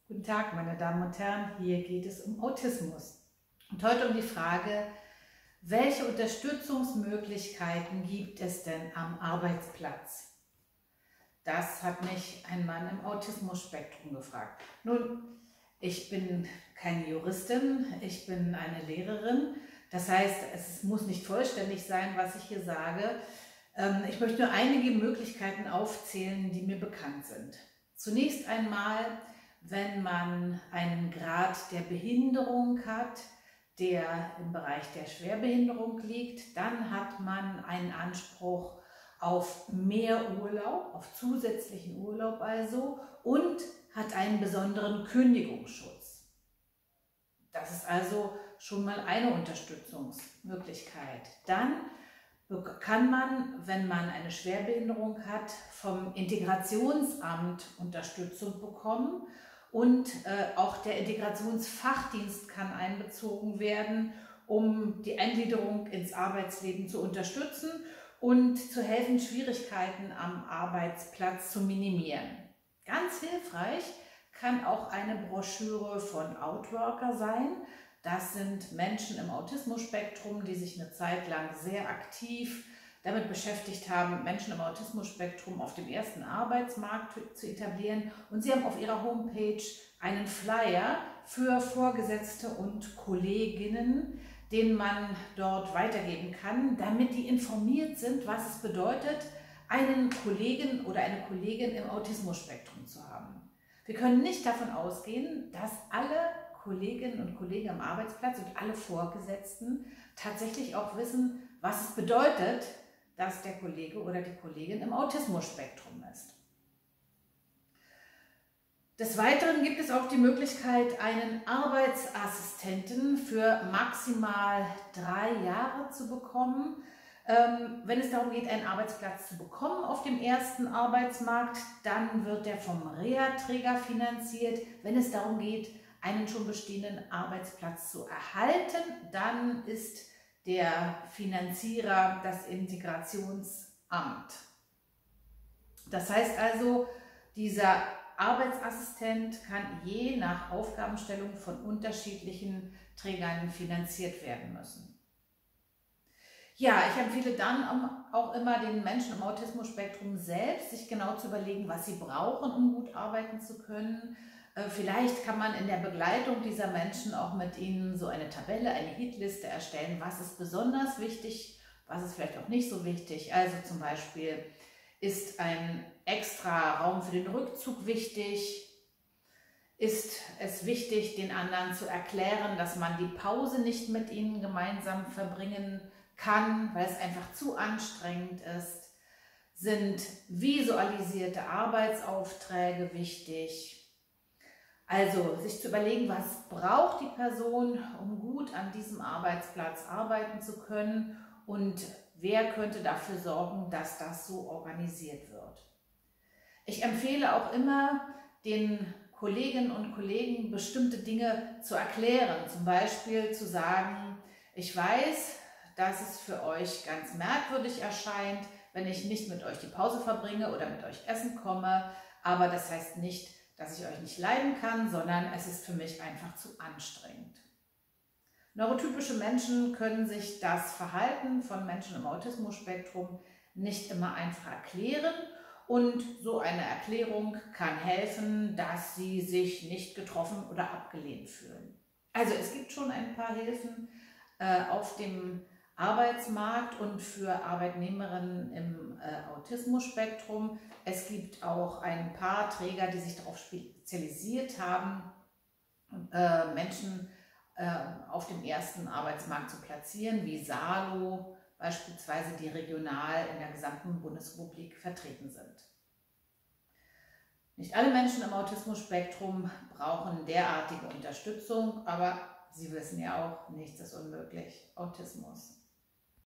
Guten Tag, meine Damen und Herren, hier geht es um Autismus. Und heute um die Frage, welche Unterstützungsmöglichkeiten gibt es denn am Arbeitsplatz? Das hat mich ein Mann im Autismus-Spektrum gefragt. Nun, ich bin keine Juristin, ich bin eine Lehrerin. Das heißt, es muss nicht vollständig sein, was ich hier sage. Ich möchte nur einige Möglichkeiten aufzählen, die mir bekannt sind. Zunächst einmal, wenn man einen Grad der Behinderung hat, der im Bereich der Schwerbehinderung liegt, dann hat man einen Anspruch auf mehr Urlaub, auf zusätzlichen Urlaub also, und hat einen besonderen Kündigungsschutz. Das ist also schon mal eine Unterstützungsmöglichkeit. Dann kann man, wenn man eine Schwerbehinderung hat, vom Integrationsamt Unterstützung bekommen und auch der Integrationsfachdienst kann einbezogen werden, um die Eingliederung ins Arbeitsleben zu unterstützen und zu helfen, Schwierigkeiten am Arbeitsplatz zu minimieren. Ganz hilfreich kann auch eine Broschüre von Outworker sein. Das sind Menschen im Autismus-Spektrum, die sich eine Zeit lang sehr aktiv damit beschäftigt haben, Menschen im Autismus-Spektrum auf dem ersten Arbeitsmarkt zu etablieren. Und sie haben auf ihrer Homepage einen Flyer für Vorgesetzte und Kolleginnen, den man dort weitergeben kann, damit die informiert sind, was es bedeutet, einen Kollegen oder eine Kollegin im Autismus-Spektrum zu haben. Wir können nicht davon ausgehen, dass alle Kolleginnen und Kollegen am Arbeitsplatz und alle Vorgesetzten tatsächlich auch wissen, was es bedeutet, dass der Kollege oder die Kollegin im Autismus-Spektrum ist. Des Weiteren gibt es auch die Möglichkeit, einen Arbeitsassistenten für maximal 3 Jahre zu bekommen. Wenn es darum geht, einen Arbeitsplatz zu bekommen auf dem ersten Arbeitsmarkt, dann wird der vom Reha-Träger finanziert. Wenn es darum geht, einen schon bestehenden Arbeitsplatz zu erhalten, dann ist der Finanzierer das Integrationsamt. Das heißt also, dieser Arbeitsassistent kann je nach Aufgabenstellung von unterschiedlichen Trägern finanziert werden müssen. Ja, ich empfehle dann auch immer den Menschen im Autismus-Spektrum selbst, sich genau zu überlegen, was sie brauchen, um gut arbeiten zu können. Vielleicht kann man in der Begleitung dieser Menschen auch mit ihnen so eine Tabelle, eine Hitliste erstellen, was ist besonders wichtig, was ist vielleicht auch nicht so wichtig. Also zum Beispiel, ist ein extra Raum für den Rückzug wichtig? Ist es wichtig, den anderen zu erklären, dass man die Pause nicht mit ihnen gemeinsam verbringen kann, weil es einfach zu anstrengend ist? Sind visualisierte Arbeitsaufträge wichtig? Also sich zu überlegen, was braucht die Person, um gut an diesem Arbeitsplatz arbeiten zu können und wer könnte dafür sorgen, dass das so organisiert wird. Ich empfehle auch immer, den Kolleginnen und Kollegen bestimmte Dinge zu erklären. Zum Beispiel zu sagen, ich weiß, dass es für euch ganz merkwürdig erscheint, wenn ich nicht mit euch die Pause verbringe oder mit euch essen komme, aber das heißt nicht, dass ich euch nicht leiden kann, sondern es ist für mich einfach zu anstrengend. Neurotypische Menschen können sich das Verhalten von Menschen im Autismus-Spektrum nicht immer einfach erklären und so eine Erklärung kann helfen, dass sie sich nicht getroffen oder abgelehnt fühlen. Also es gibt schon ein paar Hilfen auf dem Arbeitsmarkt und für Arbeitnehmerinnen im Autismus-Spektrum. Es gibt auch ein paar Träger, die sich darauf spezialisiert haben, Menschen auf dem ersten Arbeitsmarkt zu platzieren, wie Salo beispielsweise, die regional in der gesamten Bundesrepublik vertreten sind. Nicht alle Menschen im Autismus-Spektrum brauchen derartige Unterstützung, aber Sie wissen ja auch, nichts ist unmöglich. Autismus.